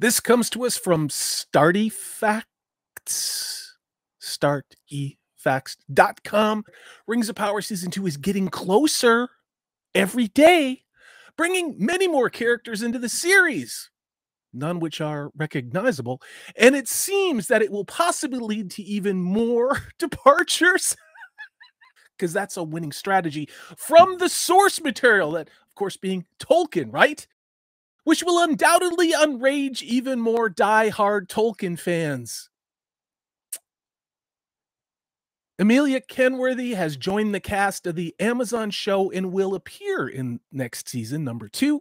This comes to us from startefacts.com. Rings of Power Season 2 is getting closer every day, bringing many more characters into the series, none which are recognizable, and it seems that it will possibly lead to even more departures, because that's a winning strategy from the source material, that, of course, being Tolkien, right? Which will undoubtedly enrage even more die-hard Tolkien fans. Amelia Kenworthy has joined the cast of the Amazon show and will appear in next season, number 2,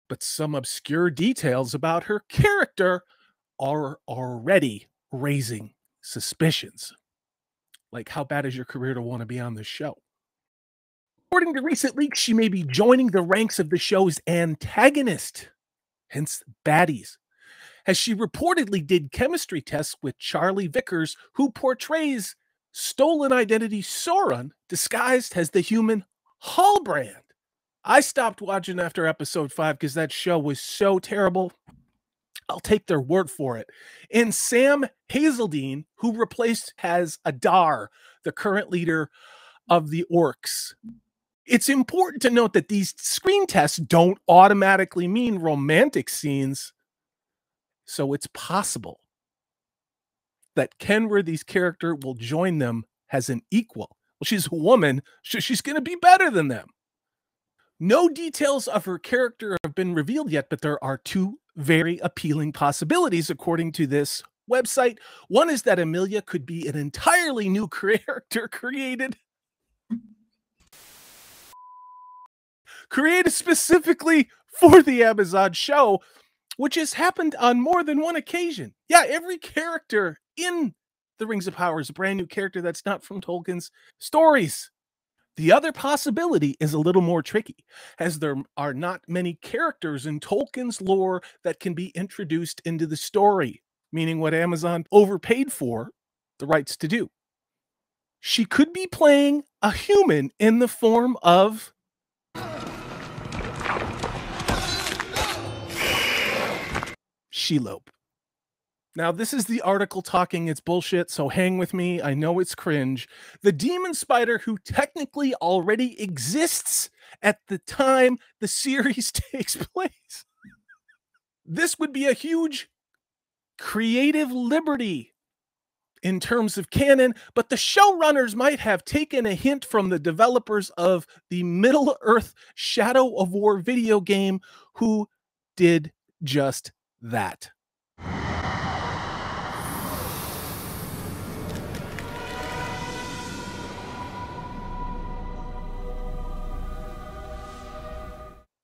but some obscure details about her character are already raising suspicions. Like, how bad is your career to want to be on this show? According to recent leaks, she may be joining the ranks of the show's antagonist, hence baddies, as she reportedly did chemistry tests with Charlie Vickers, who portrays stolen identity Sauron disguised as the human Hallbrand. I stopped watching after episode 5 because that show was so terrible. I'll take their word for it. And Sam Hazeldine, who replaced as Adar, the current leader of the Orcs. It's important to note that these screen tests don't automatically mean romantic scenes. So it's possible that Kenworthy's character will join them as an equal. Well, she's a woman, so she's going to be better than them. No details of her character have been revealed yet, but there are 2 very appealing possibilities, according to this website. One is that Amelia could be an entirely new character created specifically for the Amazon show, which has happened on more than one occasion. Yeah, every character in the Rings of Power is a brand new character that's not from Tolkien's stories. The other possibility is a little more tricky, as there are not many characters in Tolkien's lore that can be introduced into the story, meaning what Amazon overpaid for the rights to do. She could be playing a human in the form of Shelob. Now, this is the article talking its bullshit, so hang with me. I know it's cringe. The demon spider, who technically already exists at the time the series takes place. This would be a huge creative liberty in terms of canon, but the showrunners might have taken a hint from the developers of the Middle-earth Shadow of War video game, who did just that.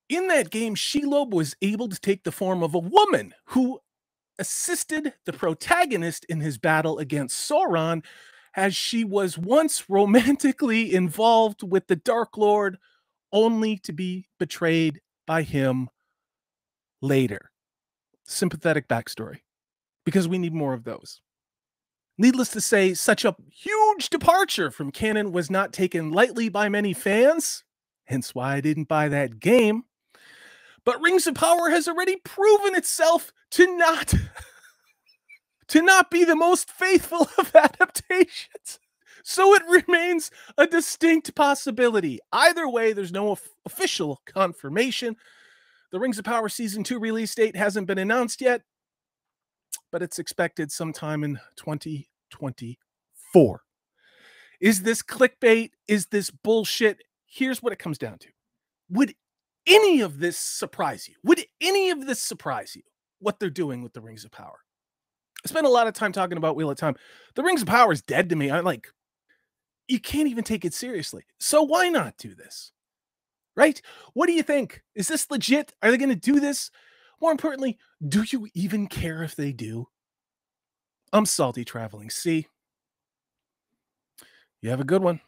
In that game, Shelob was able to take the form of a woman who assisted the protagonist in his battle against Sauron, as she was once romantically involved with the Dark Lord, only to be betrayed by him later. Sympathetic backstory, because we need more of those. Needless to say, such a huge departure from canon was not taken lightly by many fans, hence why I didn't buy that game. But Rings of Power has already proven itself to not be the most faithful of adaptations. So it remains a distinct possibility. Either way, there's no official confirmation. The Rings of Power Season 2 release date hasn't been announced yet, but it's expected sometime in 2024. Is this clickbait? Is this bullshit? Here's what it comes down to. Would any of this surprise you? Would any of this surprise you, what they're doing with the Rings of Power? I spent a lot of time talking about Wheel of Time. The Rings of Power is dead to me. I'm like, you can't even take it seriously. So why not do this? Right? What do you think? Is this legit? Are they going to do this? More importantly, do you even care if they do? I'm Salty Traveling. See? You have a good one.